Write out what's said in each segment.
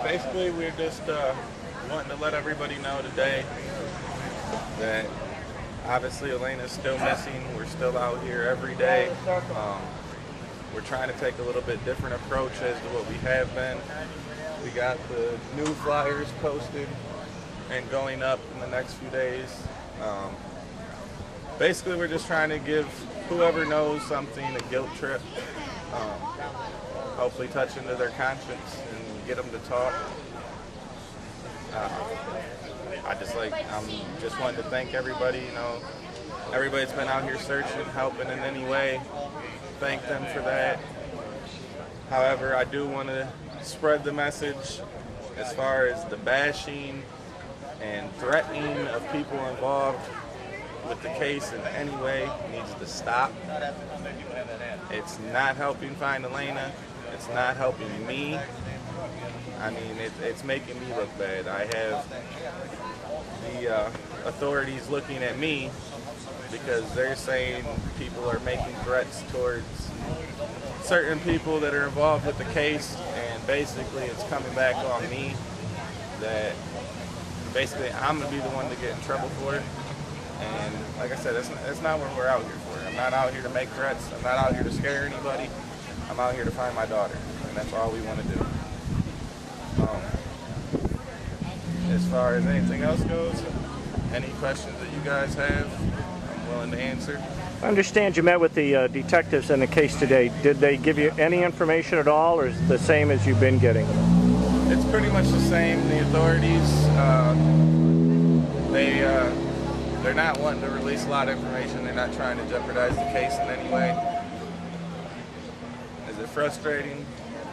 Basically, we're just wanting to let everybody know today that obviously Elena's still missing. We're still out here every day. We're trying to take a little bit different approach as to what we have been. We got the new flyers posted and going up in the next few days. Basically, we're just trying to give whoever knows something a guilt trip. Hopefully touch into their conscience and get them to talk. I'm just wanting to thank everybody, everybody that's been out here searching, helping in any way. Thank them for that. However, I do want to spread the message as far as the bashing and threatening of people involved with the case in any way needs to stop. It's not helping find Elena. It's not helping me. I mean, it's making me look bad. I have the authorities looking at me because they're saying people are making threats towards certain people that are involved with the case, and basically it's coming back on me that basically I'm going to be the one to get in trouble for it. And like I said, that's not what we're out here for. I'm not out here to make threats. I'm not out here to scare anybody. I'm out here to find my daughter, and that's all we want to do. As far as anything else goes, any questions that you guys have, I'm willing to answer. I understand you met with the detectives in the case today. Did they give you any information at all, or is it the same as you've been getting? It's pretty much the same. The authorities, they're not wanting to release a lot of information. They're not trying to jeopardize the case in any way. Is it frustrating?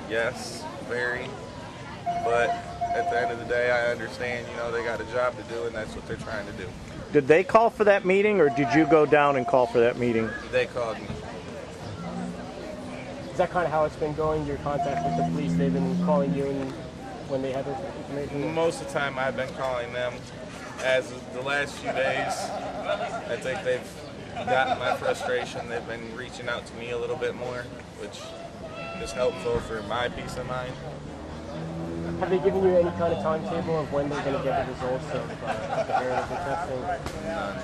Yes, very. But at the end of the day, I understand, they got a job to do, and that's what they're trying to do. Did they call for that meeting, or did you go down and call for that meeting? They called me. Is that kind of how it's been going, your contact with the police? They've been calling you when they have this information? Most of the time I've been calling them. As of the last few days, I think they've gotten my frustration. They've been reaching out to me a little bit more, which is helpful for my peace of mind. Have they given you any kind of timetable of when they're going to get the results of the heritage testing? None.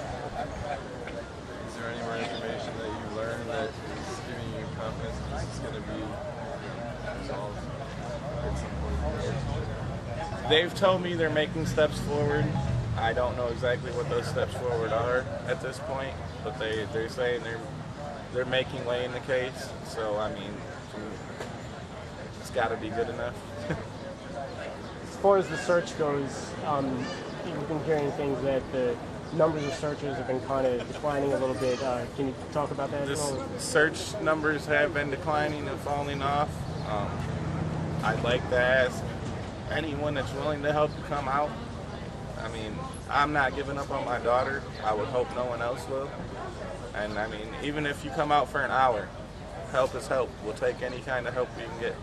Is there any more information that you learned that is giving you confidence that this is going to be resolved at some point? They've told me they're making steps forward. I don't know exactly what those steps forward are at this point, but they're saying they're making way in the case. So I mean, it's got to be good enough. As far as the search goes, you've been hearing things that the numbers of searchers have been kind of declining a little bit. Can you talk about that? The search numbers have been declining and falling off. I'd like to ask anyone that's willing to help come out. I mean, I'm not giving up on my daughter. I would hope no one else will. And I mean, even if you come out for an hour, help is help. We'll take any kind of help we can get.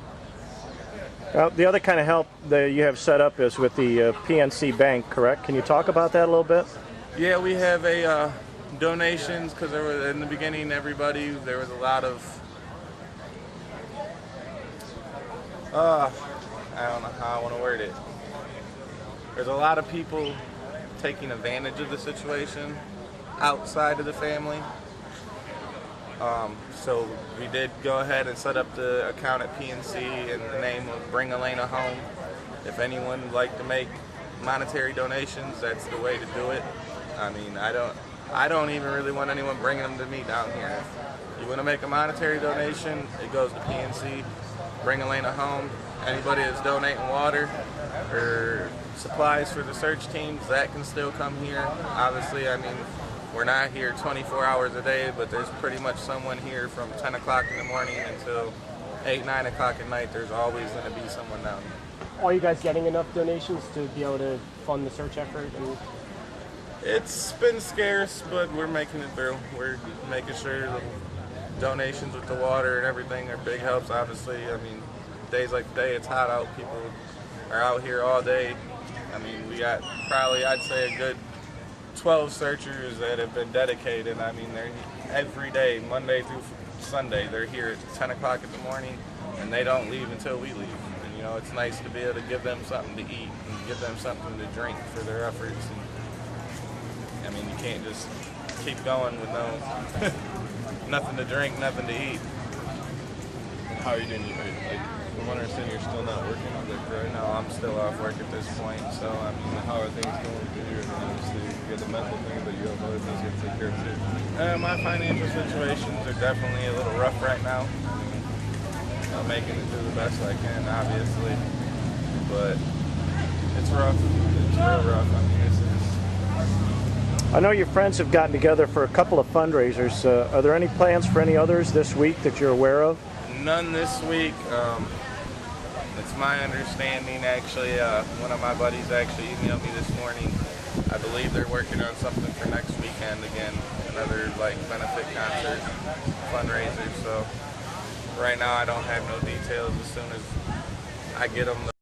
The other kind of help that you have set up is with the PNC Bank, correct? Can you talk about that a little bit? Yeah, we have a donations, because there was, in the beginning, there was a lot of, I don't know how I want to word it. There's a lot of people taking advantage of the situation outside of the family. So we did go ahead and set up the account at PNC in the name of Bring Elena Home. If anyone would like to make monetary donations, that's the way to do it. I mean, I don't even really want anyone bringing them to me down here. You want to make a monetary donation, it goes to PNC, Bring Elena Home. Anybody that's donating water or supplies for the search teams, that can still come here. Obviously, I mean, we're not here 24 hours a day, but there's pretty much someone here from 10 o'clock in the morning until 8, 9 o'clock at night. There's always going to be someone down here. Are you guys getting enough donations to be able to fund the search effort? It's been scarce, but we're making it through. We're making sure the donations with the water and everything are big helps, obviously. I mean, days like today, it's hot out. People are out here all day. I mean, we got probably, I'd say, a good 12 searchers that have been dedicated. I mean, they're every day, Monday through Sunday, they're here at 10 o'clock in the morning, and they don't leave until we leave. And, know, it's nice to be able to give them something to eat and give them something to drink for their efforts. And, I mean, you can't just keep going with no nothing to drink, nothing to eat. And how are you doing? From what I understand, you're still not working, is that correct? No, I'm still off work at this point, so I mean, How are things going for you? I mean, obviously, you got the mental thing, but you have other things you have to take care of too. my financial situations are definitely a little rough right now. I'm making it do the best I can, obviously, but it's rough. It's real rough. I mean, this is. I know your friends have gotten together for a couple of fundraisers. Are there any plans for any others this week that you're aware of? None this week. It's my understanding, actually, one of my buddies actually emailed me this morning. I believe they're working on something for next weekend again, another like benefit concert fundraiser. So right now I don't have no details. As soon as I get them,